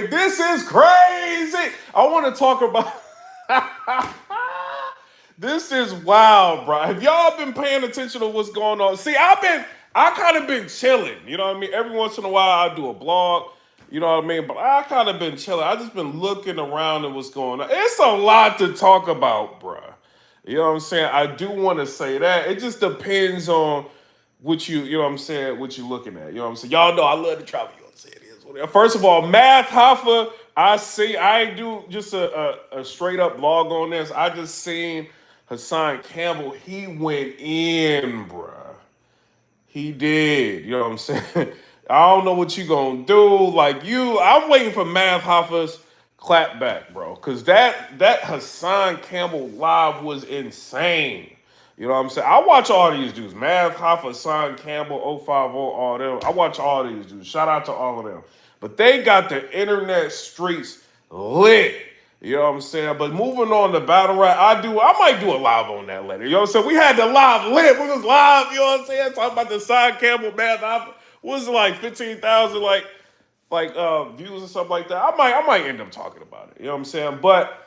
This is crazy. I want to talk about. This is wild, bro. Have y'all been paying attention to what's going on? See, I kind of been chilling. You know what I mean? Every once in a while, I do a blog. You know what I mean? But I kind of been chilling. I just been looking around at what's going on. It's a lot to talk about, bro. You know what I'm saying? I do want to say that. It just depends on you know what I'm saying, what you looking at. You know what I'm saying? Y'all know I love to travel. You know what I'm saying? It is what it is. First of all, Math Hoffa, I do just a straight up blog on this. I just seen Hassan Campbell. He went in, bruh. He did. You know what I'm saying? I don't know what you gonna do. I'm waiting for Math Hoffa's clap back, bro. Cause that Hassan Campbell live was insane. You know what I'm saying? I watch all these dudes. Math Hoffa, Hassan Campbell, 050, all them. I watch all these dudes. Shout out to all of them. But they got the internet streets lit. You know what I'm saying? But moving on to battle rap, I might do a live on that later. You know what I'm saying? We had the live lit. We was live, you know what I'm saying? Talking about the Hassan Campbell Math Hoffa. What was it, like 15,000 views and stuff like that? I might end up talking about it. You know what I'm saying? But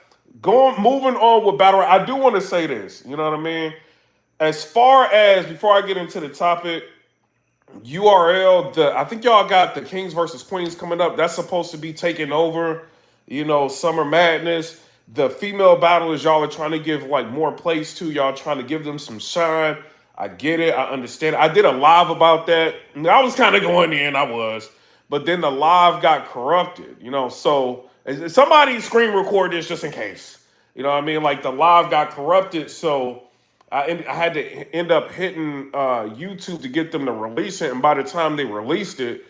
moving on with battle rap, I do want to say this. You know what I mean? As far as before I get into the topic, URL, I think y'all got the Kings versus Queens coming up. That's supposed to be taking over, Summer Madness. The female battlers, y'all are trying to give like more place to. Y'all trying to give them some shine. I get it. I understand it. I did a live about that. I was kind of going in, I was. But then the live got corrupted, So somebody screen record this just in case. You know what I mean? Like the live got corrupted, so I had to end up hitting YouTube to get them to release it, and by the time they released it,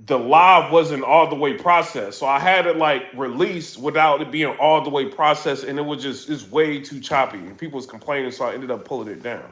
the live wasn't all the way processed. So I had it like released without it being all the way processed, and it's way too choppy, and people was complaining, so I ended up pulling it down.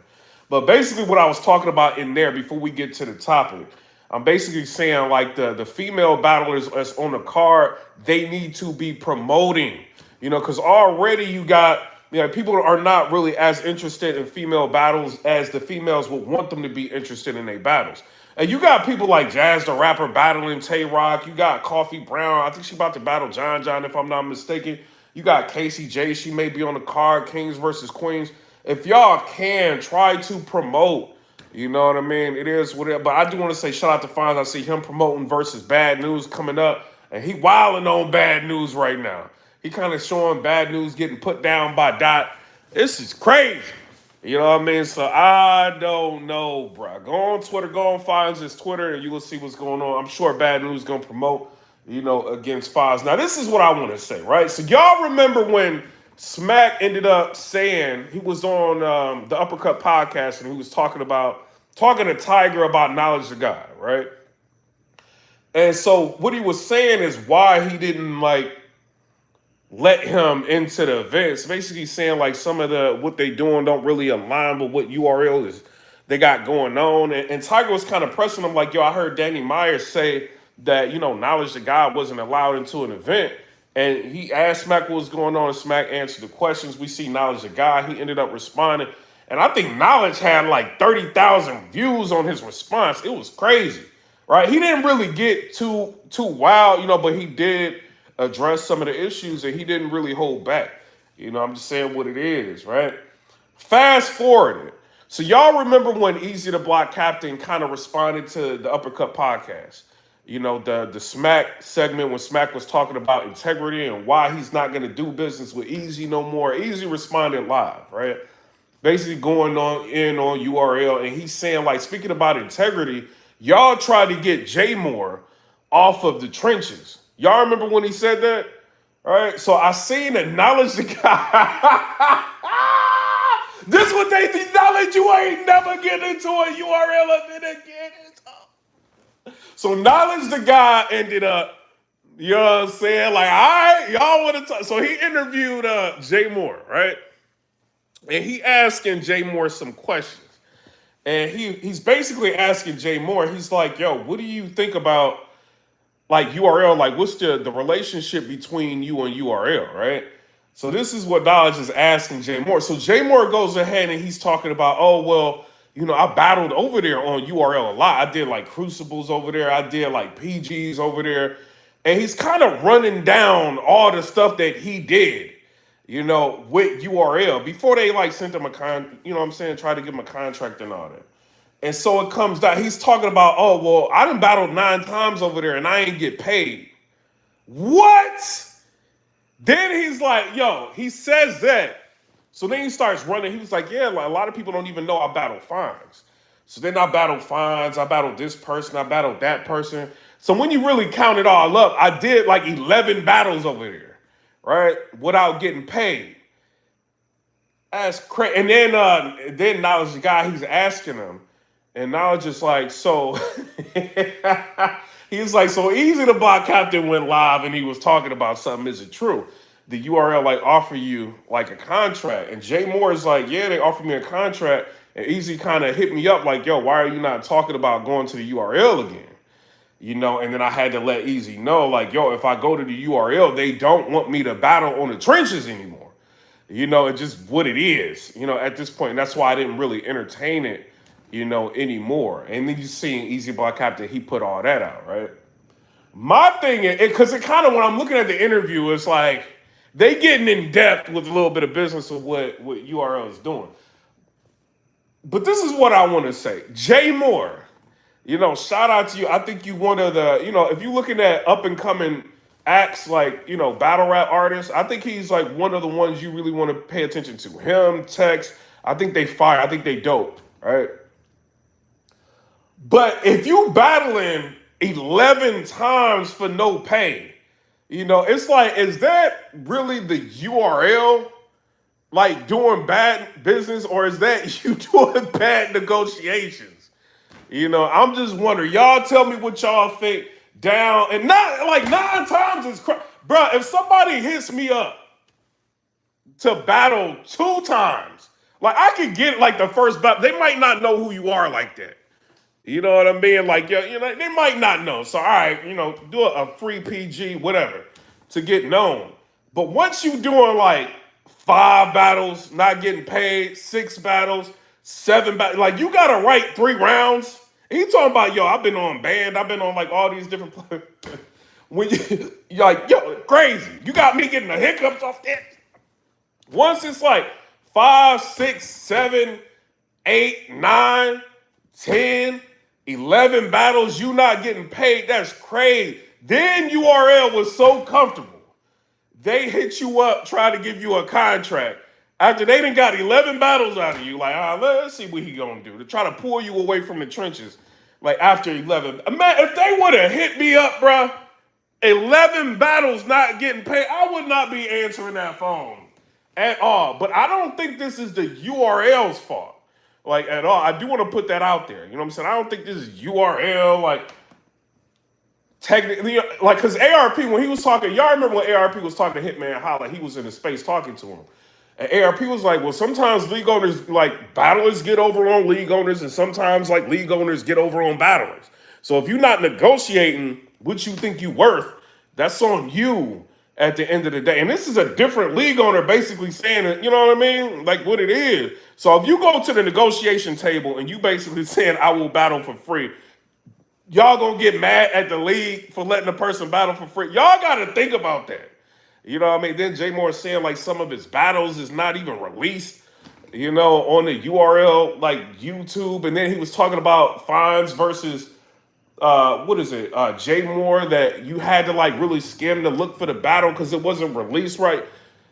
But basically, what I was talking about in there before we get to the topic, I'm basically saying like the female battlers that's on the card, they need to be promoting, because already you got. People are not really as interested in female battles as the females would want them to be interested in their battles. And you got people like Jazz the Rapper battling Tay Rock. You got Coffee Brown. I think she's about to battle John John, if I'm not mistaken. You got Casey J. She may be on the card. Kings versus Queens. If y'all can, try to promote. You know what I mean? It is whatever. But I do want to say shout out to Fonz. I see him promoting versus Bad News coming up. And he wilding on Bad News right now. He kind of showing Bad News getting put down by Dot. This is crazy. You know what I mean? So I don't know, bro. Go on Twitter, go on Fonz's Twitter, and you will see what's going on. I'm sure Bad News is going to promote, against Fonz. Now, this is what I want to say, right? So y'all remember when Smack ended up saying, he was on the Uppercut podcast, and he was talking to Tiger about knowledge of God, right? And so what he was saying is why he didn't, let him into the events, basically saying like some of what they doing don't really align with what URL is they got going on. And Tiger was kind of pressing him like, yo, I heard Danny Myers say that, knowledge of God wasn't allowed into an event. And he asked Smack what was going on, and Smack answered the questions. We see knowledge of God. He ended up responding. And I think Knowledge had like 30,000 views on his response. It was crazy, right? He didn't really get too wild, but he did address some of the issues, and he didn't really hold back. I'm just saying what it is, right? Fast forward it. So y'all remember when Easy the Block Captain kind of responded to the Uppercut podcast? The Smack segment when Smack was talking about integrity and why he's not going to do business with Easy no more. Easy responded live, right? Basically going on URL, and he's saying, like, speaking about integrity, y'all tried to get Jay Moore off of the trenches. Y'all remember when he said that? All right, so I seen acknowledge the guy. This what they acknowledge, you ain't never get into a URL of it again. So knowledge the guy ended up, you know what I'm saying? Like, all right, y'all want to talk. So he interviewed Jay Moore, right? And he asking Jay Moore some questions. And he's basically asking Jay Moore, he's like, yo, what do you think about like URL, like what's the relationship between you and URL, right? So this is what Knowledge is asking Jay Moore. So Jay Moore goes ahead and he's talking about, oh, well, I battled over there on URL a lot. I did like Crucibles over there. I did like PGs over there. And he's kind of running down all the stuff that he did, with URL before they like sent him you know what I'm saying, try to give him a contract and all that. And so it comes down, he's talking about, oh, well, I done battled 9 times over there and I ain't get paid. What? Then he's like, yo, he says that. So then he starts running. He was like, yeah, like a lot of people don't even know I battle fines. So then I battled fines. I battled this person. I battled that person. So when you really count it all up, I did like 11 battles over there, right? Without getting paid. That's crazy. And then Knowledge, the guy, he's asking him. And Knowledge is like, so he's like, so Easy the Block Captain went live and he was talking about something. Is it true? The URL like offer you like a contract. And Jay Moore is like, yeah, they offered me a contract. And Easy kind of hit me up like, yo, why are you not talking about going to the URL again? And then I had to let Easy know, like, yo, if I go to the URL, they don't want me to battle on the trenches anymore. It's just what it is, at this point. And that's why I didn't really entertain it, anymore. And then you see Easy Block Captain, he put all that out, right? My thing is, because it kind of, when I'm looking at the interview, it's like they getting in depth with a little bit of business of what URL is doing. But this is what I want to say. Jay Moore, shout out to you. I think you one of the, if you're looking at up and coming acts like, battle rap artists, I think he's like one of the ones you really want to pay attention to. Him, Tex, I think they fire. I think they dope, right? But if you battling 11 times for no pay, it's like, is that really the URL like doing bad business, or is that you doing bad negotiations? I'm just wondering. Y'all tell me what y'all think down. And not like 9 times is bro. If somebody hits me up to battle 2 times, like I could get like the first battle, they might not know who you are like that. You know what I mean? Like, they might not know. So, all right, do a free PG, whatever, to get known. But once you doing like 5 battles, not getting paid, 6 battles, 7 battles, like you gotta write 3 rounds. And he talking about, yo, I've been on band, I've been on like all these different when you're like, yo, crazy. You got me getting the hiccups off that. Once it's like 5, 6, 7, 8, 9, 10, 11 battles, you not getting paid, that's crazy. Then URL was so comfortable. They hit you up, try to give you a contract. After they done got 11 battles out of you, like, let's see what he gonna do. To try to pull you away from the trenches, like after 11. Man, if they would have hit me up, bro, 11 battles not getting paid, I would not be answering that phone at all. But I don't think this is the URL's fault. Like, at all. I do want to put that out there. You know what I'm saying? I don't think this is URL, like, technically, like, because ARP, when he was talking, y'all remember when ARP was talking to Hitman Holla, he was in the space talking to him. And ARP was like, well, sometimes league owners, like, battlers get over on league owners, and sometimes, like, league owners get over on battlers. So if you're not negotiating what you think you worth, that's on you at the end of the day. And this is a different league owner basically saying it, you know what I mean? Like what it is. So if you go to the negotiation table and you basically saying, I will battle for free, y'all gonna get mad at the league for letting a person battle for free. Y'all gotta think about that. You know what I mean? Then Jay Moore saying like some of his battles is not even released, on the URL, like YouTube. And then he was talking about fines versus Jay Moore, that you had to like really skim to look for the battle because it wasn't released right.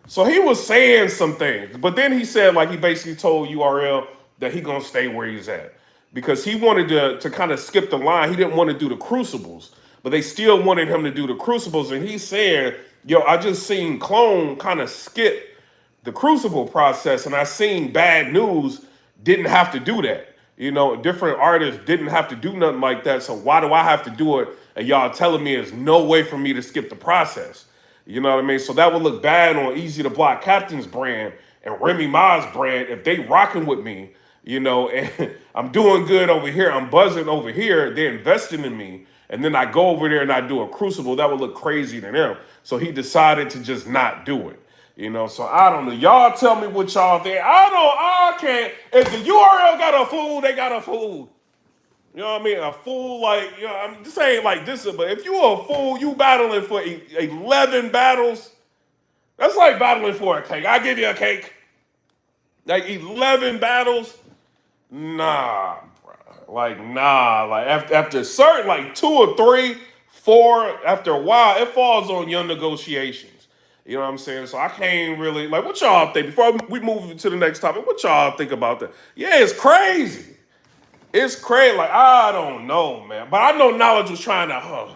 So he was saying some things, but then he said like he basically told URL that he gonna stay where he's at because he wanted to kind of skip the line. He didn't want to do the crucibles, but they still wanted him to do the crucibles. And he's saying, yo, I just seen Clone kind of skip the crucible process, and I seen Bad News didn't have to do that. Different artists didn't have to do nothing like that. So why do I have to do it? And y'all telling me there's no way for me to skip the process. You know what I mean? So that would look bad on Easy to Block Captain's brand and Remy Ma's brand if they rocking with me, and I'm doing good over here, I'm buzzing over here, they're investing in me, and then I go over there and I do a crucible, that would look crazy to them. So he decided to just not do it. So I don't know. Y'all tell me what y'all think. I can't. If the URL got a fool, they got a fool. You know what I mean? A fool, like, you know, I'm just saying like this, but if you a fool, you battling for 11 battles, that's like battling for a cake. I give you a cake. Like 11 battles, nah, bro. Like, nah. Like after certain, like 2 or 3, 4, after a while, it falls on your negotiations. You know what I'm saying? So I can't really, like, what y'all think? Before we move to the next topic, what y'all think about that? Yeah, it's crazy. It's crazy. Like, I don't know, man. But I know Knowledge was trying to,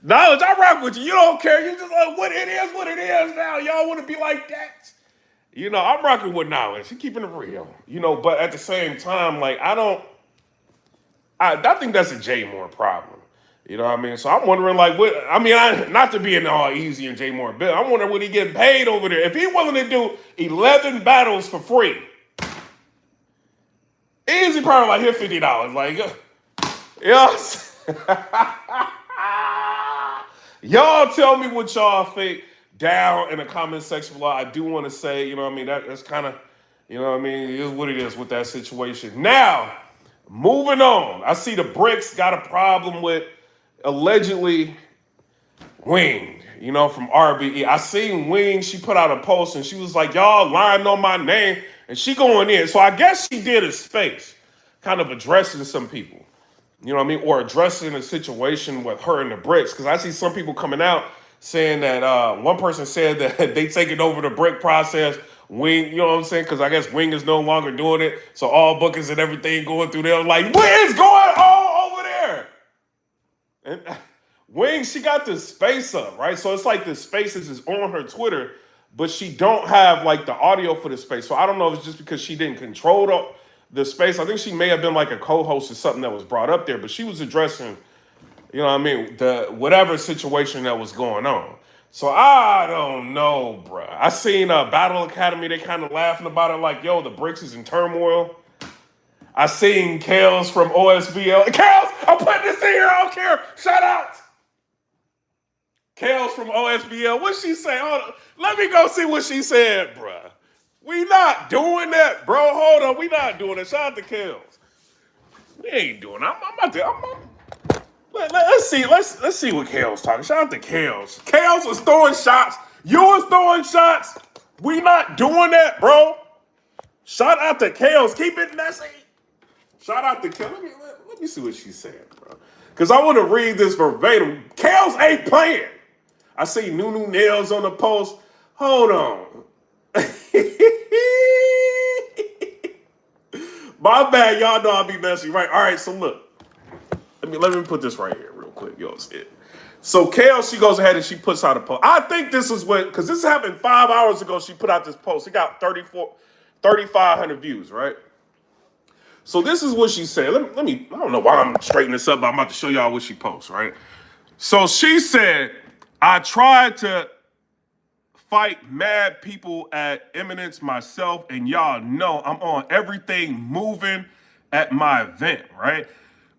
Knowledge, I rock with you. You don't care. You just like, what it is now. Y'all want to be like that? You know, I'm rocking with Knowledge. He keeping it real. You know, but at the same time, like, I think that's a Jay Moore problem. You know what I mean? So I'm wondering, like, what, I mean, not to be an all easy and Jay Moore bill. I'm wondering what he getting paid over there. If he willing to do 11 battles for free, easy probably like, here $50. Like, yes. Y'all tell me what y'all think down in the comment section below. I do want to say, you know what I mean, that's kind of, you know what I mean, it is what it is with that situation. Now, moving on. I see the Bricks got a problem with allegedly Wing, you know, from RBE. I seen Wing, she put out a post and she was like, y'all lying on my name, and she going in. So I guess she did a space, kind of addressing some people. You know what I mean? Or addressing a situation with her and the Bricks. Because I see some people coming out saying that one person said that they taking over the brick process. Wing, you know what I'm saying? Because I guess Wing is no longer doing it. So all bookings and everything going through there. Like, what is going on over there? And Wing, she got this space up, right? So it's like the spaces is on her Twitter, but she don't have like the audio for the space. So I don't know if it's just because she didn't control the space. I think she may have been like a co-host or something that was brought up there, but she was addressing, you know what I mean, the whatever situation that was going on. So I don't know, bruh. I seen Battle Academy, they kind of laughing about it like, yo, the Bricks is in turmoil. I seen Kales from OSBL. Kales, I'm putting this in here, I don't care. Shout out. Kales from OSBL. What she say? Hold on. Let me go see what she said, bruh. We not doing that, bro. Hold on, we not doing it. Shout out to Kales. We ain't doing it. Let's see what Kales talking. Shout out to Kales. Kales was throwing shots. You was throwing shots. We not doing that, bro. Shout out to Kales. Keep it messy. Shout out to Kales. Let me see what she said, bro. Because I want to read this verbatim. Kales ain't playing. I see Nunu Nails on the post. Hold on. My bad, y'all know I'll be messy, right? All right, so look. Let me put this right here real quick. Yo, see it. So Kale, she goes ahead and she puts out a post. I think this is what, because this happened 5 hours ago, she put out this post. It got 3,500 views, right? So this is what she said. Let me, I don't know why I'm straightening this up, but I'm about to show y'all what she posts, right? So she said, I tried to fight mad people at Eminence myself, and y'all know I'm on everything moving at my event, right?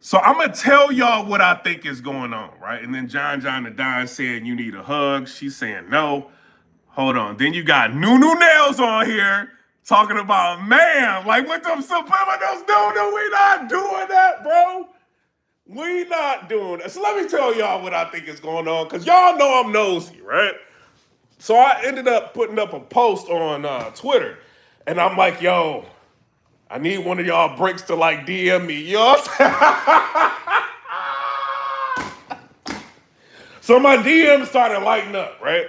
So I'm gonna tell y'all what I think is going on, right? And then John the Don saying you need a hug. She's saying no. Hold on. Then you got Nunu Nails on here talking about, man, like with them subliminals. No, we not doing that, bro. We not doing that. So let me tell y'all what I think is going on, because y'all know I'm nosy, right? So I ended up putting up a post on Twitter, and I'm like, yo, I need one of y'all Bricks to like DM me, you know what I'm saying? So my DM started lighting up, right?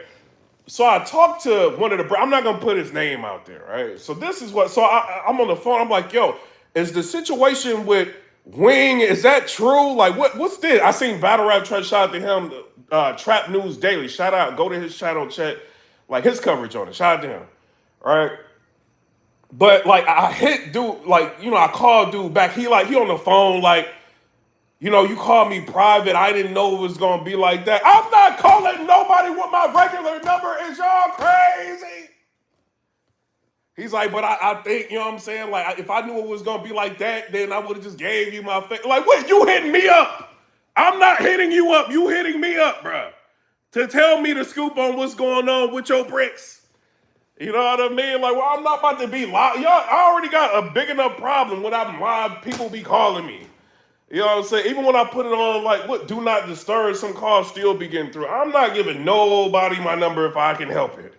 So I talked to one of the, I'm not gonna put his name out there, right? So this is what, so I'm on the phone, I'm like, yo, is the situation with Wing, is that true? Like, what's this? I seen Battle Rap try to shout out to him, Trap News Daily, shout out, go to his channel, check, like his coverage on it, shout out to him, right? But like I hit dude, like, you know, I called dude back. He on the phone, like, you know, you called me private. I didn't know it was gonna be like that. I'm not calling nobody with my regular number. Is y'all crazy? He's like, but I think, you know what I'm saying? Like, if I knew it was gonna be like that, then I would have just gave you my face. Like, what? You hitting me up? I'm not hitting you up. You hitting me up, bro, to tell me the scoop on what's going on with your Bricks. You know what I mean? Like, well, I'm not about to be live. Y'all, I already got a big enough problem when I'm live. People be calling me. You know what I'm saying? Even when I put it on, like, what, do not disturb, some calls still be getting through. I'm not giving nobody my number if I can help it.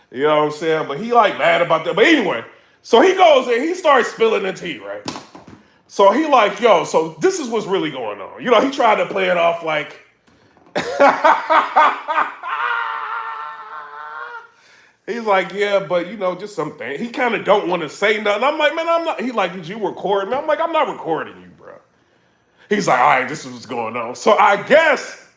You know what I'm saying? But he like mad about that. But anyway, so he goes and he starts spilling the tea, right? So he like, yo, so this is what's really going on. You know, he tried to play it off like, he's like, yeah, but you know, just something. He kind of don't want to say nothing. I'm like, man, I'm not. He like, did you record me? I'm like, I'm not recording you, bro. He's like, all right, this is what's going on. So I guess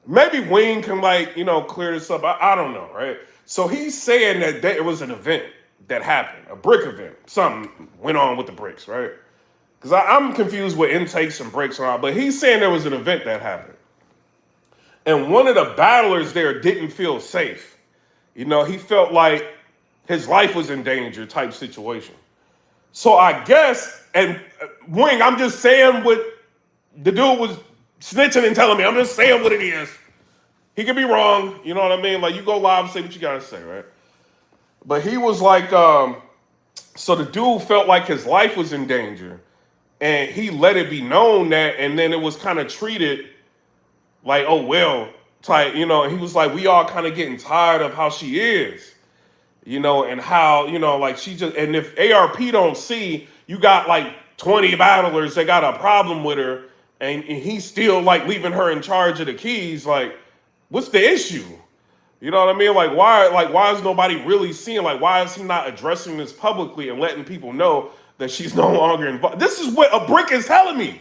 maybe Wing can like, you know, clear this up. I don't know, right? So he's saying that there was an event that happened, a brick event. Something went on with the bricks, right? Because I'm confused with intakes and bricks and all, but he's saying there was an event that happened. And one of the battlers there didn't feel safe. You know, he felt like his life was in danger type situation. So I guess, and Wing, I'm just saying what the dude was snitching and telling me. I'm just saying what it is. He could be wrong. You know what I mean? Like, you go live and say what you got to say, right? But he was like, so the dude felt like his life was in danger. And he let it be known that, and then it was kind of treated like, oh, well, type, you know, and he was like, we all kind of getting tired of how she is, you know, and how, you know, like she just, and if ARP don't see, you got like 20 battlers that got a problem with her, and he's still like leaving her in charge of the keys, like, what's the issue? You know what I mean? Like, why is nobody really seeing, like, why is he not addressing this publicly and letting people know that she's no longer involved? This is what a brick is telling me.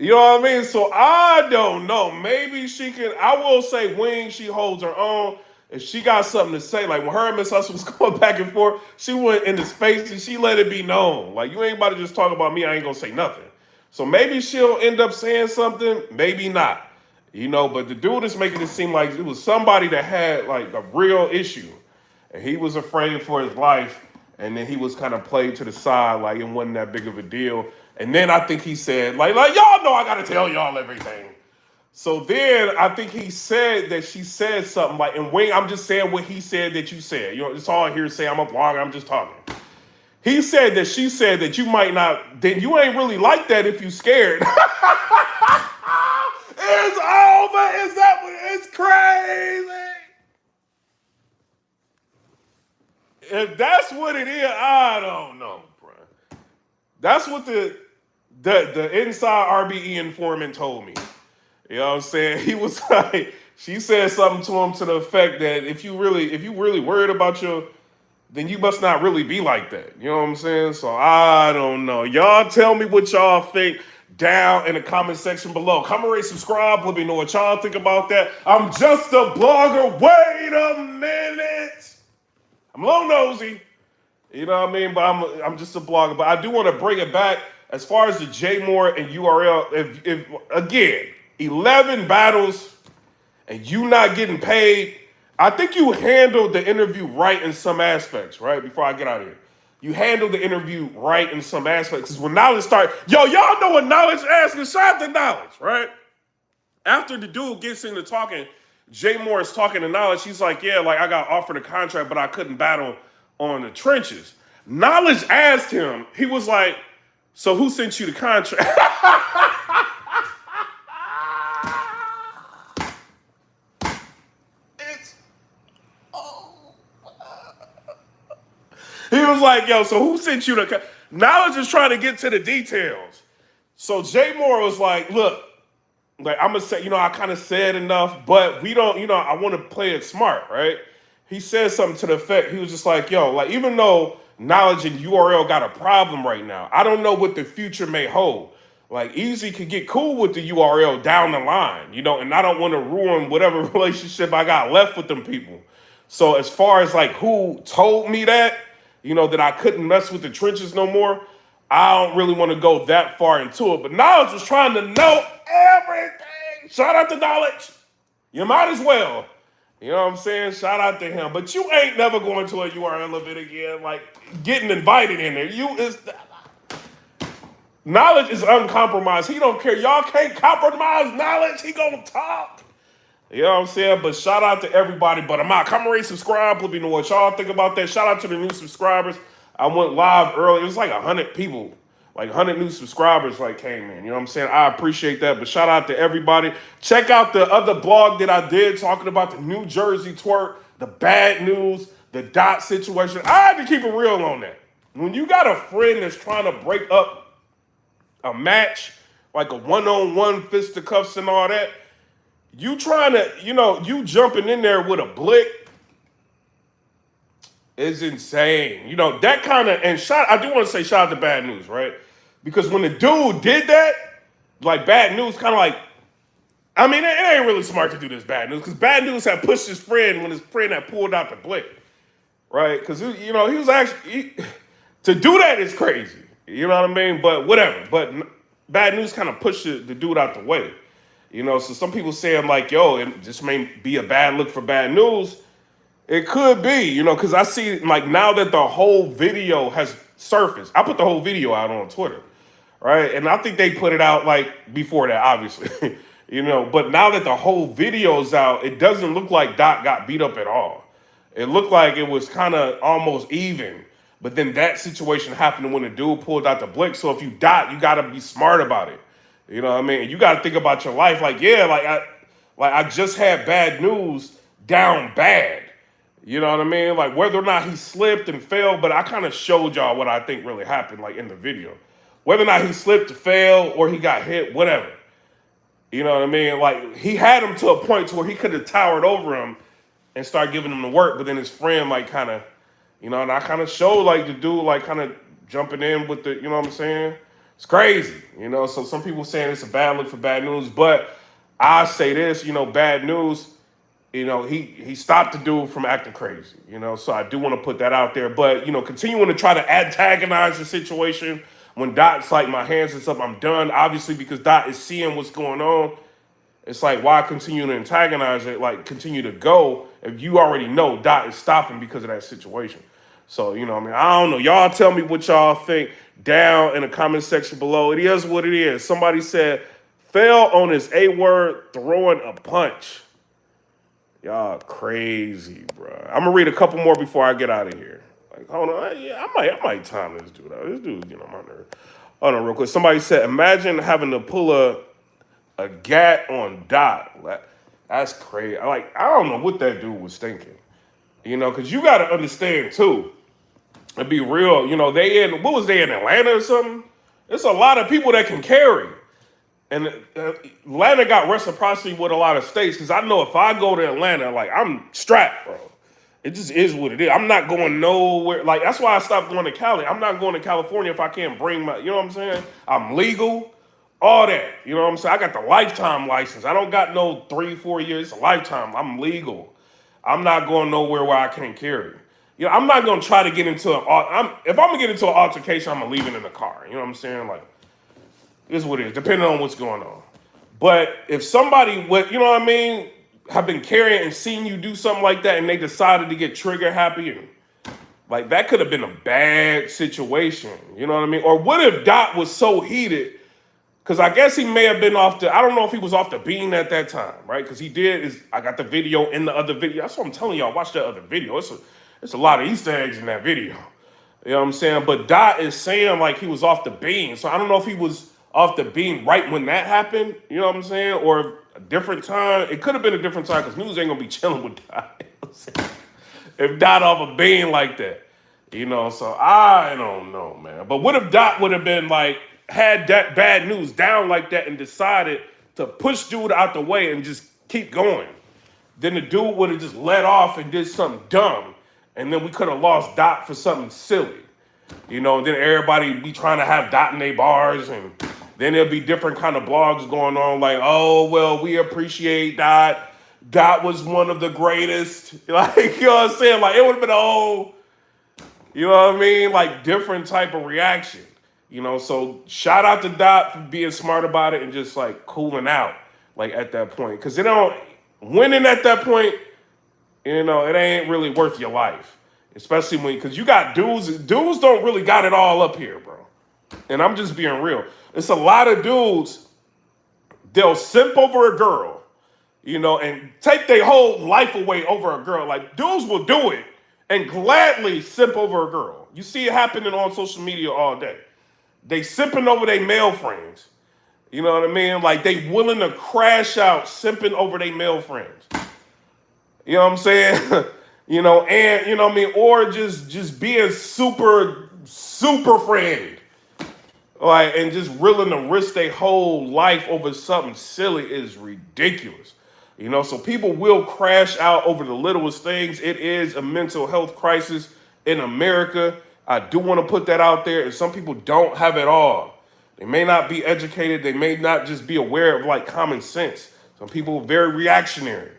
You know what I mean? So I don't know. Maybe she can. I will say, Wing, she holds her own. If she got something to say, like when her and Miss Hustle was going back and forth, she went into space and she let it be known. Like, you ain't about to just talk about me. I ain't gonna say nothing. So maybe she'll end up saying something. Maybe not. You know, but the dude is making it seem like it was somebody that had like a real issue, and he was afraid for his life. And then he was kind of played to the side, like it wasn't that big of a deal. And then I think he said, like y'all know I gotta tell y'all everything. So then I think he said that she said something like, and Wayne, I'm just saying what he said that you said. You know, it's all hearsay. I'm a blogger. I'm just talking. He said that she said that you might not, then you ain't really like that if you scared. It's over. Is that what? It's crazy. If that's what it is, I don't know, bro. That's what the inside RBE informant told me. You know what I'm saying? He was like, she said something to him to the effect that if you really worried about then you must not really be like that. You know what I'm saying? So I don't know. Y'all tell me what y'all think down in the comment section below. Comment, rate, subscribe. Let me know what y'all think about that. I'm just a blogger. Wait a minute. I'm a little nosy, you know what I mean? But I'm just a blogger. But I do want to bring it back as far as the J Moore and URL. If again, 11 battles and you not getting paid, I think you handled the interview right in some aspects, right? Before I get out of here. You handled the interview right in some aspects. Because when Knowledge started, y'all know what Knowledge asking, shout out to Knowledge, right? After the dude gets into talking, Jay Moore is talking to Knowledge. He's like, yeah, like I got offered a contract, but I couldn't battle on the trenches. Knowledge asked him, he was like, so who sent you the contract? He was like, yo, so who sent you the Knowledge is trying to get to the details. So Jay Moore was like, look, like I'm gonna say, you know, I kind of said enough, but we don't, you know, I want to play it smart, right? He said something to the effect, he was just like, yo, like even though Knowledge and URL got a problem right now, I don't know what the future may hold. Like Easy could get cool with the URL down the line, you know, and I don't want to ruin whatever relationship I got left with them people. So as far as like who told me that, you know, that I couldn't mess with the trenches no more, I don't really want to go that far into it. But Knowledge was trying to know everything. Shout out to Knowledge. You might as well. You know what I'm saying? Shout out to him. But you ain't never going to a URL event again, like getting invited in there. Knowledge is uncompromised. He don't care. Y'all can't compromise Knowledge. He gonna talk. You know what I'm saying? But shout out to everybody. But I'm out. Comment, rate, subscribe. Let me know what y'all think about that. Shout out to the new subscribers. I went live early. It was like 100 people. like 100 new subscribers like came in. You know what I'm saying? I appreciate that. But shout out to everybody. Check out the other blog that I did talking about the New Jersey twerk, the bad news, the dot situation. I had to keep it real on that. When you got a friend that's trying to break up a match, like a one-on-one fisticuffs and all that, you trying to, you jumping in there with a blick is insane. That kind of, and I do want to say shout out to Bad News, right? Because when the dude did that, like Bad News kind of like, I mean, it ain't really smart to do this Bad News, because Bad News had pushed his friend when his friend had pulled out the blick, right? Because, he was actually, to do that is crazy. You know what I mean? But whatever. But Bad News kind of pushed the dude out the way. So some people saying like, yo, this may be a bad look for Bad News. It could be, because I see like now that the whole video has surfaced. I put the whole video out on Twitter, right? And I think they put it out like before that, obviously, But now that the whole video's out, it doesn't look like Dot got beat up at all. It looked like it was kind of almost even. But then that situation happened when the dude pulled out the blick. So if you Dot, you got to be smart about it. You know what I mean? You got to think about your life. Like, yeah, I just had Bad News down bad. You know what I mean? Like whether or not he slipped and fell, but I kind of showed y'all what I think really happened, like in the video. Whether or not he slipped, fell, or he got hit, whatever. You know what I mean? Like he had him to a point to where he could have towered over him and start giving him the work, but then his friend like kind of, and I kind of showed like the dude like kind of jumping in with the, you know what I'm saying? It's crazy, so some people saying it's a bad look for Bad News, but I say this, Bad News, he stopped the dude from acting crazy, so I do want to put that out there, but, continuing to try to antagonize the situation when Dot's like, my hands is up, I'm done, obviously because Dot is seeing what's going on. It's like, why continue to antagonize it, like continue to go if you already know Dot is stopping because of that situation. So, I don't know. Y'all tell me what y'all think down in the comment section below. It is what it is. Somebody said, fell on his A-word throwing a punch. Y'all crazy, bro. I'm going to read a couple more before I get out of here. Like, hold on. Yeah, I might time this dude out. This dude's getting on my nerves. Hold on real quick. Somebody said, imagine having to pull a gat on Dot. That's crazy. I don't know what that dude was thinking. Because you got to understand, too. And be real, they in Atlanta or something? There's a lot of people that can carry. And Atlanta got reciprocity with a lot of states, because I know if I go to Atlanta, like, I'm strapped, bro. It just is what it is. I'm not going nowhere. Like, that's why I stopped going to Cali. I'm not going to California if I can't bring my, you know what I'm saying? I'm legal, all that. You know what I'm saying? I got the lifetime license. I don't got no 3-4 years. It's a lifetime. I'm legal. I'm not going nowhere where I can't carry. I'm not going to try to get into if I'm going to get into an altercation, I'm going to leave it in the car. You know what I'm saying? Like, this is what it is, depending on what's going on. But if somebody would, you know what I mean, have been carrying and seen you do something like that and they decided to get trigger happy, and like that could have been a bad situation. You know what I mean? Or what if Dot was so heated? Because I guess he may have been I don't know if he was off the bean at that time, right? Because I got the video in the other video. That's what I'm telling y'all, watch that other video. It's a lot of Easter eggs in that video. You know what I'm saying? But Dot is saying like he was off the beam. So I don't know if he was off the beam right when that happened. You know what I'm saying? Or a different time. It could have been a different time because news ain't going to be chilling with Dot. You know what I'm saying? If Dot off a beam like that. So I don't know, man. But what if Dot would have been like, had that Bad News down like that and decided to push dude out the way and just keep going? Then the dude would have just let off and did something dumb. And then we could have lost Dot for something silly. And then everybody be trying to have Dot in their bars, and then there'll be different kind of blogs going on like, oh, well, we appreciate Dot. Dot was one of the greatest. Like, you know what I'm saying? Like, it would have been a whole, you know what I mean? Like, different type of reaction. So shout out to Dot for being smart about it and just, like, cooling out, like, at that point. Because winning at that point, it ain't really worth your life. Especially because you got dudes don't really got it all up here, bro. And I'm just being real. It's a lot of dudes, they'll simp over a girl, and take their whole life away over a girl. Like, dudes will do it and gladly simp over a girl. You see it happening on social media all day. They simping over their male friends. You know what I mean? Like they willing to crash out simping over their male friends. You know what I'm saying? And you know what I mean, or just being super friend. Like, and just willing to risk their whole life over something silly is ridiculous. So people will crash out over the littlest things. It is a mental health crisis in America. I do want to put that out there. And some people don't have it all. They may not be educated. They may not just be aware of like common sense. Some people are very reactionary.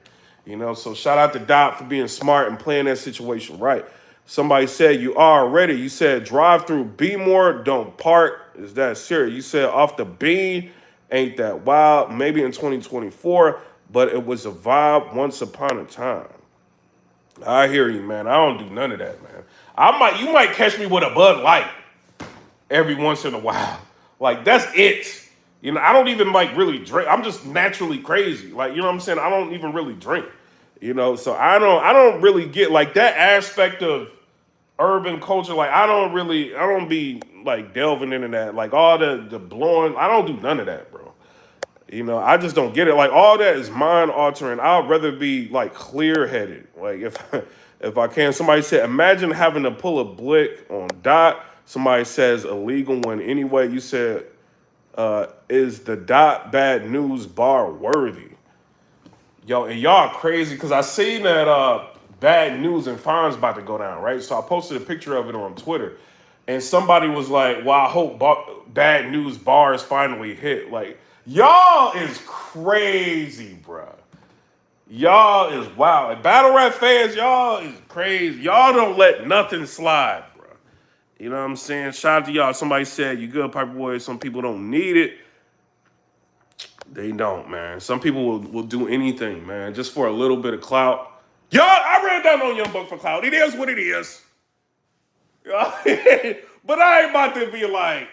So shout out to Doc for being smart and playing that situation right. Somebody said you are ready. You said drive through, be more, don't park. Is that serious? You said off the bean, ain't that wild? Maybe in 2024, but it was a vibe once upon a time. I hear you, man. I don't do none of that, man. You might catch me with a Bud Light every once in a while. Like that's it. I don't even like really drink. I'm just naturally crazy. Like, you know what I'm saying? I don't even really drink. So I don't really get like that aspect of urban culture. Like I don't be like delving into that. Like all the blowing, I don't do none of that, bro. I just don't get it. Like all that is mind altering. I'd rather be like clear headed. Like if I can. Somebody said, imagine having to pull a blick on Dot. Somebody says illegal one anyway. You said, is the Dot bad news bar worthy? Yo, and y'all crazy because I seen that bad news and fines about to go down, right? So I posted a picture of it on Twitter, and somebody was like, "Well, I hope bad news bars finally hit." Like, y'all is crazy, bro. Y'all is wild. Like, battle rap fans, y'all is crazy. Y'all don't let nothing slide, bro. You know what I'm saying? Shout out to y'all. Somebody said, you good, PIPERBOY. Some people don't need it. They don't, man. Some people will do anything, man, just for a little bit of clout. Y'all, I ran down on Young Buck for clout. It is what it is. But I ain't about to be like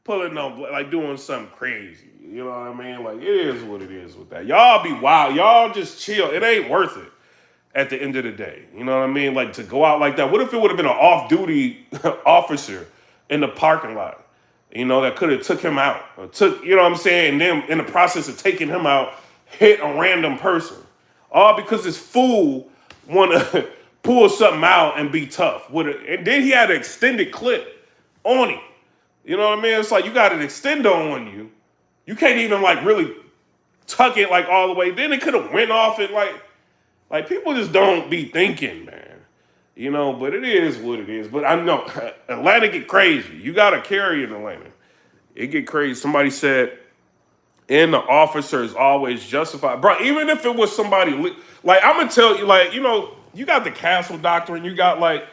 pulling on, like doing something crazy. You know what I mean? Like, it is what it is with that. Y'all be wild. Y'all just chill. It ain't worth it at the end of the day. You know what I mean? Like, to go out like that. What if it would have been an off-duty officer in the parking lot? That could have took him out. Or took, you know what I'm saying? And then in the process of taking him out, hit a random person. All because this fool want to pull something out and be tough. And then he had an extended clip on him. You know what I mean? It's like you got an extender on you. You can't even like really tuck it like all the way. Then it could have went off and like people just don't be thinking, man. But it is what it is. But I know Atlanta get crazy. You got to carry in Atlanta. It get crazy. Somebody said, and the officer is always justified. Bro, even if it was somebody, like I'm going to tell you, like, you got the castle doctrine. You got like,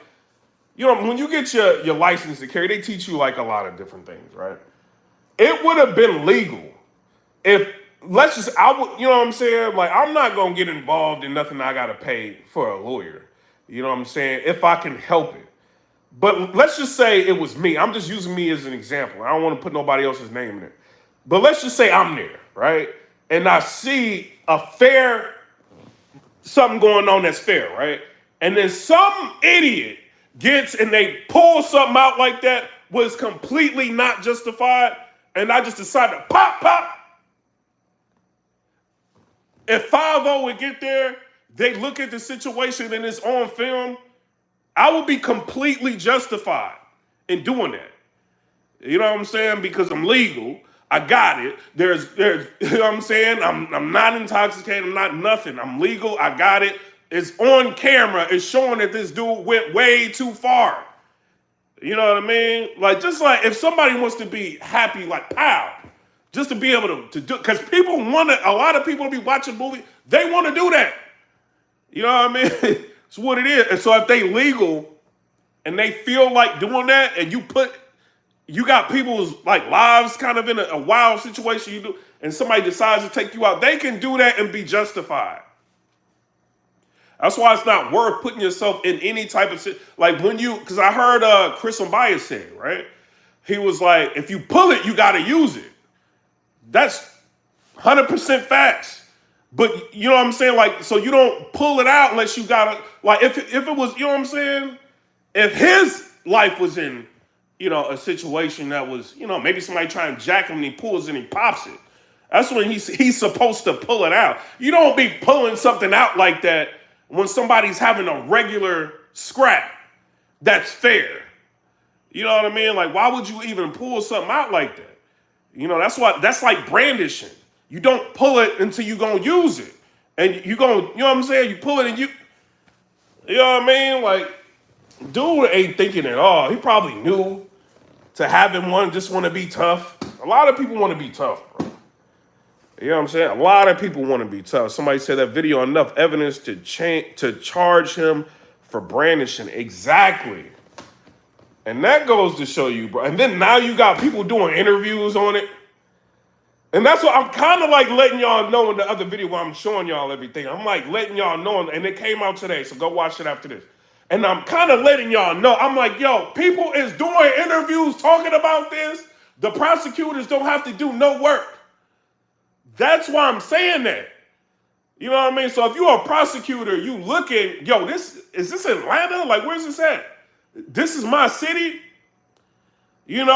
when you get your license to carry, they teach you like a lot of different things, right? It would have been legal if, you know what I'm saying? Like, I'm not going to get involved in nothing I got to pay for a lawyer. You know what I'm saying? If I can help it. But let's just say it was me. I'm just using me as an example. I don't want to put nobody else's name in it. But let's just say I'm there, right? And I see something going on that's fair, right? And then some idiot gets and they pull something out like that was completely not justified. And I just decided to pop. If 5-0 would get there, they look at the situation and it's on film, I would be completely justified in doing that. You know what I'm saying? Because I'm legal. I got it. There's you know what I'm saying? I'm not intoxicated. I'm not nothing. I'm legal. I got it. It's on camera. It's showing that this dude went way too far. You know what I mean? Like, just like if somebody wants to be happy, like, pow, just to be able to do, because a lot of people to be watching movies, they want to do that. You know what I mean? It's what it is. And so if they legal and they feel like doing that, and you got people's like lives kind of in a wild situation, and somebody decides to take you out, they can do that and be justified. That's why it's not worth putting yourself in any type of like because I heard Chris Mbias say it, right? He was like, if you pull it, you got to use it. That's 100% facts. But you know what I'm saying? Like, so you don't pull it out unless you got to, like, if it was, you know what I'm saying? If his life was in a situation that was, maybe somebody trying to jack him and he pulls and he pops it. That's when he's supposed to pull it out. You don't be pulling something out like that when somebody's having a regular scrap. That's fair. You know what I mean? Like, why would you even pull something out like that? That's like brandishing. You don't pull it until you're going to use it. And you know what I'm saying? You pull it and you know what I mean? Like, dude ain't thinking at all. He probably knew to have him just want to be tough. A lot of people want to be tough, bro. You know what I'm saying? A lot of people want to be tough. Somebody said that video enough evidence to charge him for brandishing. Exactly. And that goes to show you, bro. And then now you got people doing interviews on it. And that's what I'm kind of like letting y'all know in the other video where I'm showing y'all everything. I'm like letting y'all know, and it came out today, so go watch it after this. And I'm kind of letting y'all know. I'm like, yo, people is doing interviews talking about this. The prosecutors don't have to do no work. That's why I'm saying that. You know what I mean? So if you're a prosecutor, you looking, yo, is this Atlanta? Like, where's this at? This is my city. You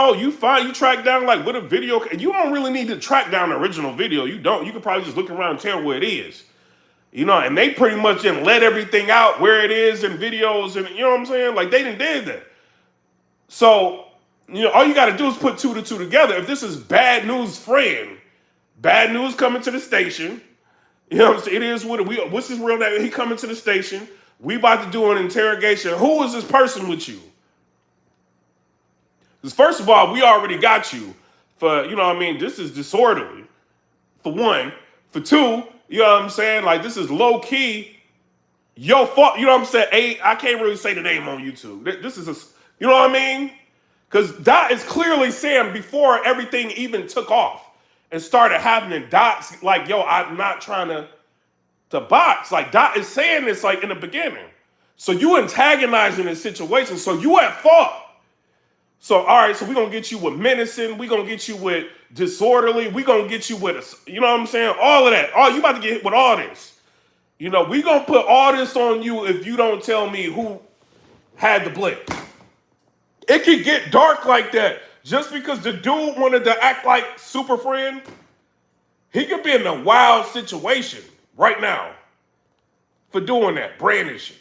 track down like with a video, and you don't really need to track down the original video. You don't. You can probably just look around and tell where it is. And they pretty much didn't let everything out where it is in videos, and you know what I'm saying? Like, they didn't did that. So, all you got to do is put 2 to 2 together. If this is bad news friend, bad news coming to the station, you know what I'm saying? It is what's his real name? He coming to the station. We about to do an interrogation. Who is this person with you? Because first of all, we already got you for, this is disorderly, for one. For two, you know what I'm saying? Like, this is low key your fault. You know what I'm saying? I can't really say the name on YouTube. This is you know what I mean? Because Dot is clearly saying before everything even took off and started happening, Dot's like, yo, I'm not trying to box. Like, Dot is saying this like in the beginning. So you antagonizing the situation. So you at fault. So, all right, so we're going to get you with menacing. We're going to get you with disorderly. We're going to get you with, you know what I'm saying? All of that. You about to get hit with all this. We're going to put all this on you if you don't tell me who had the blitz. It could get dark like that. Just because the dude wanted to act like super friend, he could be in a wild situation right now for doing that, brandishing.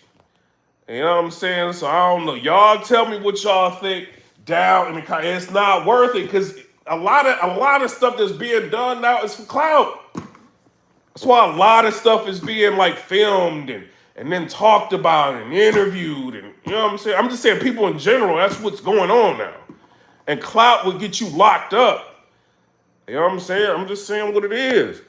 You know what I'm saying? So I don't know. Y'all tell me what y'all think down in the comments. It's not worth it because a lot of stuff that's being done now is for clout. That's why a lot of stuff is being like filmed and then talked about and interviewed, and you know what I'm saying? I'm just saying people in general, that's what's going on now. And clout will get you locked up. You know what I'm saying? I'm just saying what it is.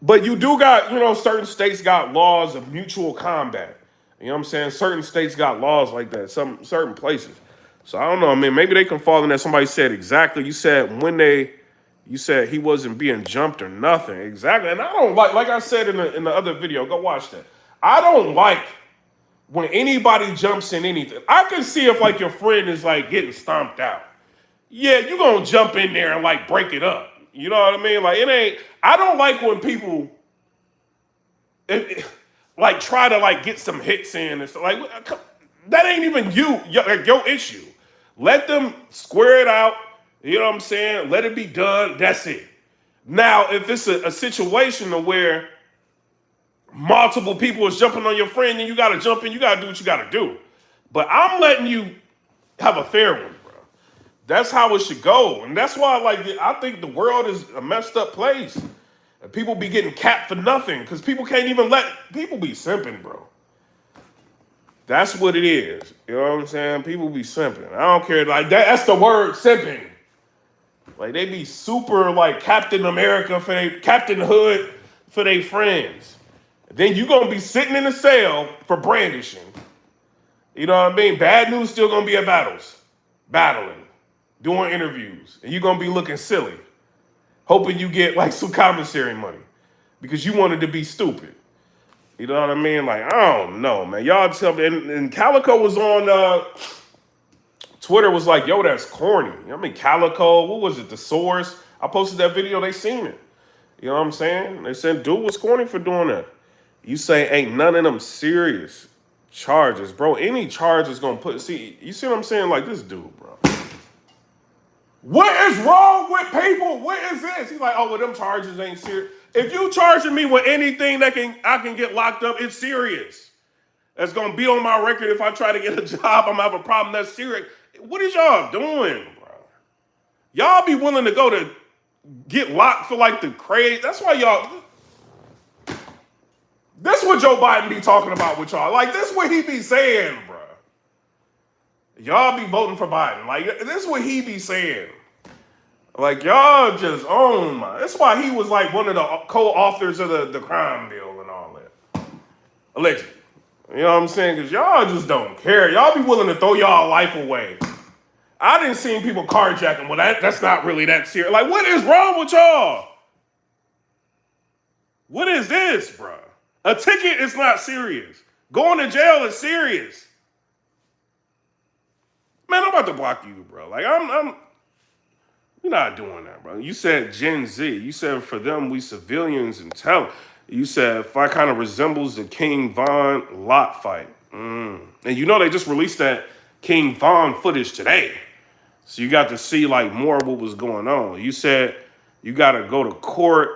But you do got, certain states got laws of mutual combat. You know what I'm saying? Certain states got laws like that, some certain places. So I don't know. I mean, maybe they can fall in that. Somebody said exactly. You said you said he wasn't being jumped or nothing. Exactly. And I don't like I said in the other video, go watch that. I don't like when anybody jumps in anything. I can see if like your friend is like getting stomped out. Yeah, you're going to jump in there and like break it up. You know what I mean? Like I don't like when people like try to like get some hits in and stuff. Like that ain't even your issue. Let them square it out. You know what I'm saying? Let it be done. That's it. Now, if it's a situation where multiple people is jumping on your friend, then you got to jump in. You got to do what you got to do. But I'm letting you have a fair one, bro. That's how it should go. And that's why I think the world is a messed up place. And people be getting capped for nothing because people can't even let people be simping, bro. That's what it is. You know what I'm saying? People be simping. I don't care. Like that's the word, simping. Like they be super like Captain America Captain Hood for their friends. Then you gonna be sitting in a cell for brandishing. You know what I mean? Bad news still gonna be at battling, doing interviews, and you gonna be looking silly, hoping you get like some commissary money because you wanted to be stupid. You know what I mean? Like, I don't know, man. Y'all tell me. And Calico was on Twitter, was like, yo, that's corny. I mean, Calico, what was it? The Source. I posted that video. They seen it. You know what I'm saying? They said, dude was corny for doing that. You say ain't none of them serious charges, bro. Any charge is going to you see what I'm saying? Like, this dude, bro. What is wrong with people? What is this? He's like, oh, well, them charges ain't serious. If you charging me with anything that I can get locked up, it's serious. That's gonna be on my record if I try to get a job. I'm gonna have a problem that's serious. What is y'all doing, bro? Y'all be willing to go to get locked for like the crazy. That's why y'all. This what Joe Biden be talking about with y'all. Like this what he be saying, bro. Y'all be voting for Biden. Like this what he be saying. Like y'all just own my. That's why he was like one of the co-authors of the crime bill and all that. Allegedly. You know what I'm saying? Because y'all just don't care. Y'all be willing to throw y'all life away. I didn't see people carjacking. Well, that's not really that serious. Like, what is wrong with y'all? What is this, bro? A ticket is not serious. Going to jail is serious. Man, I'm about to block you, bro. Like, you're not doing that, bro. You said Gen Z. You said for them, we civilians and tell. You said fight kind of resembles the King Von lot fight. And you know they just released that King Von footage today. So you got to see like more of what was going on. You said you got to go to court,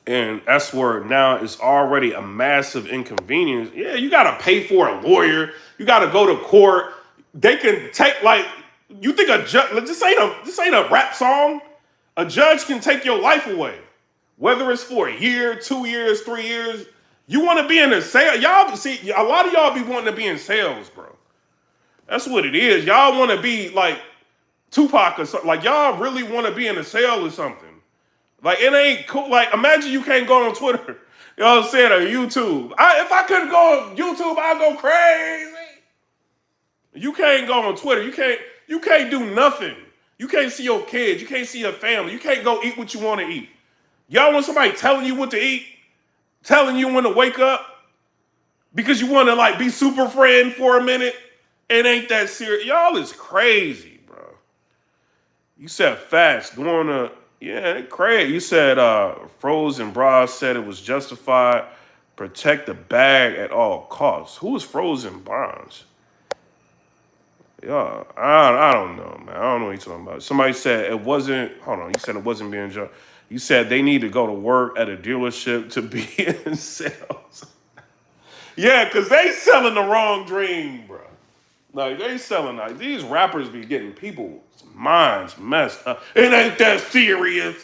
and that's where now it's already a massive inconvenience. Yeah, you got to pay for a lawyer. You got to go to court. They can take like, you think a judge? This ain't a rap song. A judge can take your life away, whether it's for a year, 2 years, 3 years. You want to be in a sale? Y'all see, a lot of y'all be wanting to be in sales, bro. That's what it is. Y'all want to be like Tupac or something. Like y'all really want to be in a sale or something. Like it ain't cool. Like imagine you can't go on Twitter. You know what I'm saying? Or YouTube. If I couldn't go on YouTube, I'd go crazy. You can't go on Twitter. You can't do nothing. You can't see your kids. You can't see your family. You can't go eat what you want to eat. Y'all want somebody telling you what to eat? Telling you when to wake up? Because you want to like be super friend for a minute? It ain't that serious. Y'all is crazy, bro. You said fast. Going to, yeah, crazy. You said Frozen Bra said it was justified. Protect the bag at all costs. Who is Frozen Bonds? Yeah, I don't know, man. I don't know what you're talking about. Somebody said it wasn't, hold on, you said it wasn't being judged. You said they need to go to work at a dealership to be in sales. Yeah, because they selling the wrong dream, bro. Like, they selling, like, these rappers be getting people's minds messed up. It ain't that serious.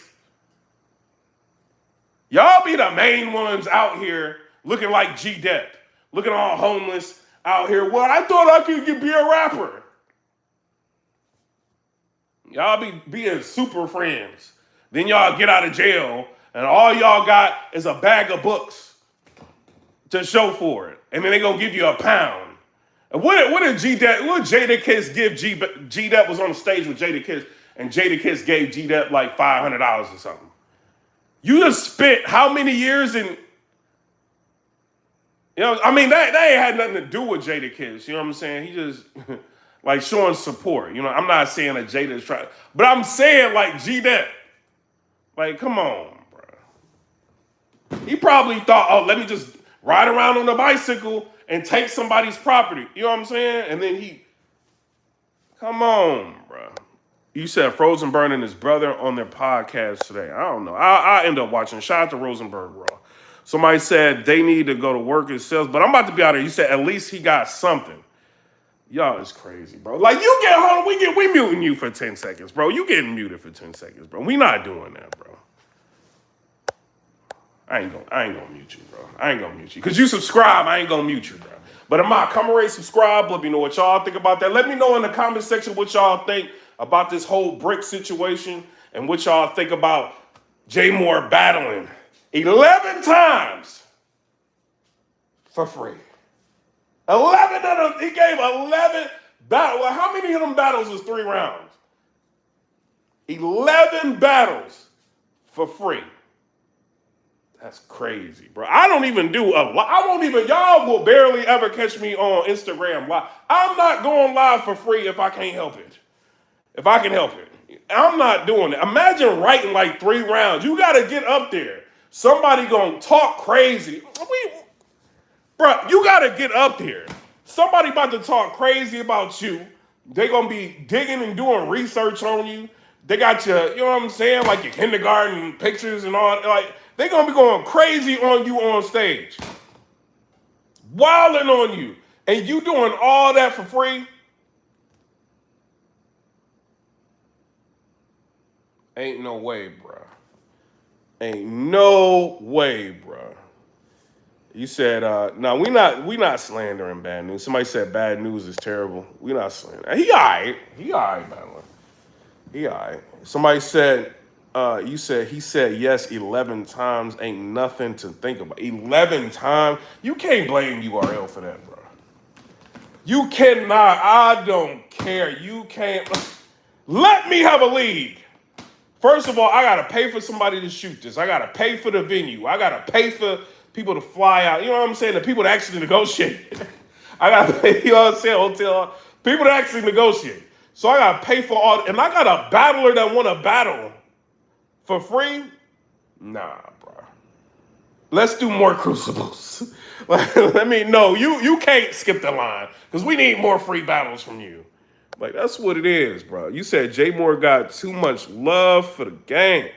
Y'all be the main ones out here looking like G-Dep, looking all homeless out here. Well, I thought I could be a rapper. Y'all be being super friends. Then y'all get out of jail, and all y'all got is a bag of books to show for it. And then they gonna give you £1. And what did G-Dep, what did Jadakiss give G-Dep was on the stage with Jadakiss, and Jadakiss gave G-Dep like $500 or something. You just spent how many years in, you know, I mean, that ain't had nothing to do with Jadakiss, you know what I'm saying? He just, like, showing support. You know, I'm not saying that Jada is trying, but I'm saying, like, G-Dep. Like, come on, bro. He probably thought, oh, let me just ride around on a bicycle and take somebody's property. You know what I'm saying? And then come on, bro. You said Rosenberg and his brother on their podcast today. I don't know. I end up watching. Shout out to Rosenberg Raw. Somebody said they need to go to work and sales, but I'm about to be out there. You said at least he got something. Y'all is crazy, bro. Like you get home, we muting you for 10 seconds, bro. You getting muted for 10 seconds, bro. We not doing that, bro. I ain't gonna mute you, bro. I ain't gonna mute you. Cause you subscribe, I ain't gonna mute you, bro. But come rate, subscribe, let me know what y'all think about that. Let me know in the comment section what y'all think about this whole brick situation and what y'all think about Jay Moore battling 11 times for free. 11 of them, he gave 11 battles. Well, how many of them battles was 3 rounds? 11 battles for free. That's crazy, bro. I don't even do y'all will barely ever catch me on Instagram live. I'm not going live for free if I can't help it. If I can help it. I'm not doing it. Imagine writing like 3 rounds. You got to get up there. Somebody going to talk crazy. Bro, you got to get up there. Somebody about to talk crazy about you. They gonna be digging and doing research on you. They got your, you know what I'm saying, like your kindergarten pictures and all. Like they gonna be going crazy on you on stage, wilding on you, and you doing all that for free. Ain't no way, bro. Ain't no way, bro. You said, no, we not slandering bad news. Somebody said bad news is terrible. We not slandering. He alright. He alright, man. He alright. Somebody said, you said he said yes 11 times. Ain't nothing to think about. 11 times. You can't blame URL for that, bro. You cannot. I don't care. You can't. Let me have a league. First of all, I gotta pay for somebody to shoot this. I gotta pay for the venue. I gotta pay for people to fly out. You know what I'm saying? The people to actually negotiate. I gotta pay, you know what I'm saying? Hotel people to actually negotiate. So I gotta pay for all, and I got a battler that want to battle for free. Nah, bro. Let's do more crucibles. Let me know. You can't skip the line because we need more free battles from you. Like, that's what it is, bro. You said Jay Moore got too much love for the game.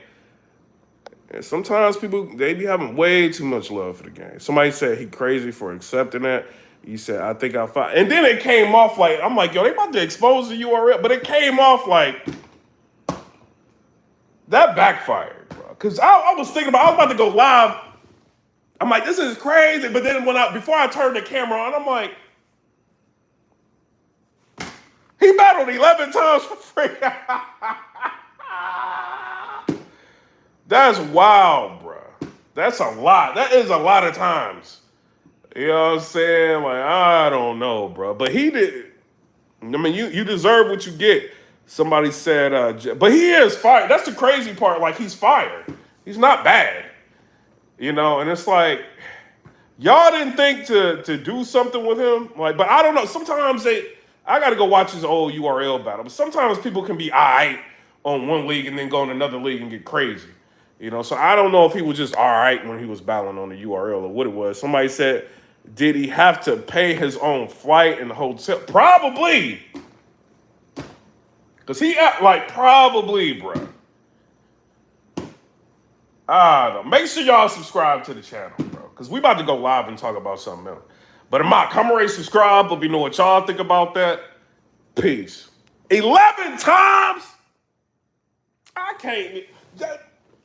And sometimes people, they be having way too much love for the game. Somebody said he crazy for accepting that. You said, I think I found. And then it came off like, I'm like, yo, they about to expose the URL. But it came off like, that backfired, bro. Because I was thinking about, I was about to go live. I'm like, this is crazy. But then before I turned the camera on, I'm like, he battled 11 times for free. That's wild, bro. That's a lot. That is a lot of times. You know what I'm saying? Like, I don't know, bro. But he did. I mean, you deserve what you get. Somebody said, but he is fired. That's the crazy part. Like, he's fired. He's not bad. You know, and it's like, y'all didn't think to do something with him. Like, but I don't know. Sometimes I got to go watch his old URL battle. But sometimes people can be all right on one league and then go in another league and get crazy. You know, so I don't know if he was just all right when he was battling on the URL or what it was. Somebody said, did he have to pay his own flight and hotel? Probably. Because probably, bro. I don't know. Make sure y'all subscribe to the channel, bro. Because we about to go live and talk about something else. But come already subscribe. Let me know what y'all think about that. Peace. 11 times? I can't.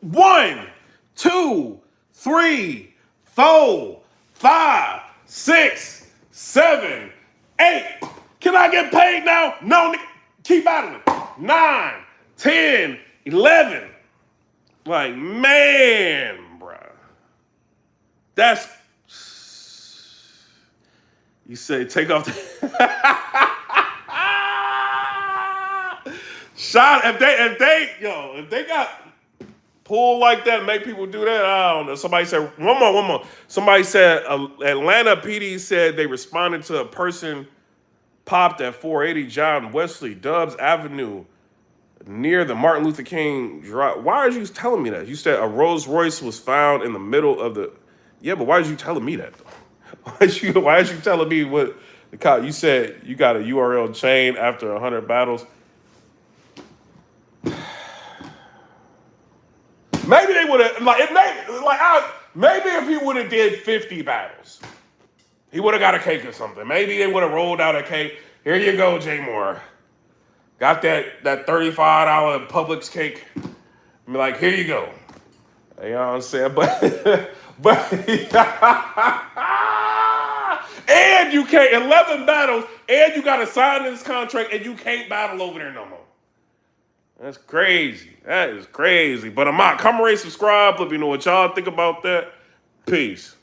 1, 2, 3, 4, 5, 6, 7, 8. Can I get paid now? No, keep battling. 9, 10, 11. Like, man, bro. That's. You say take off the shot. If they got pull like that, make people do that. I don't know. Somebody said one more. Somebody said Atlanta PD said they responded to a person popped at 480 John Wesley Dubs Avenue near the Martin Luther King Drive. Why are you telling me that? You said a Rolls Royce was found in the middle of the. Yeah, but why are you telling me that? Why are you telling me what the cop? You said you got a URL chain after 100 battles. Maybe they would have maybe if he would have did 50 battles, he would have got a cake or something. Maybe they would have rolled out a cake. Here you go, Jay Moore. Got that $35 Publix cake. I'm like, here you go. You know what I'm saying? But and you can't 11 battles, and you got to sign this contract, and you can't battle over there no more. That's crazy. That is crazy. But come rate, subscribe. Let me know what y'all think about that. Peace.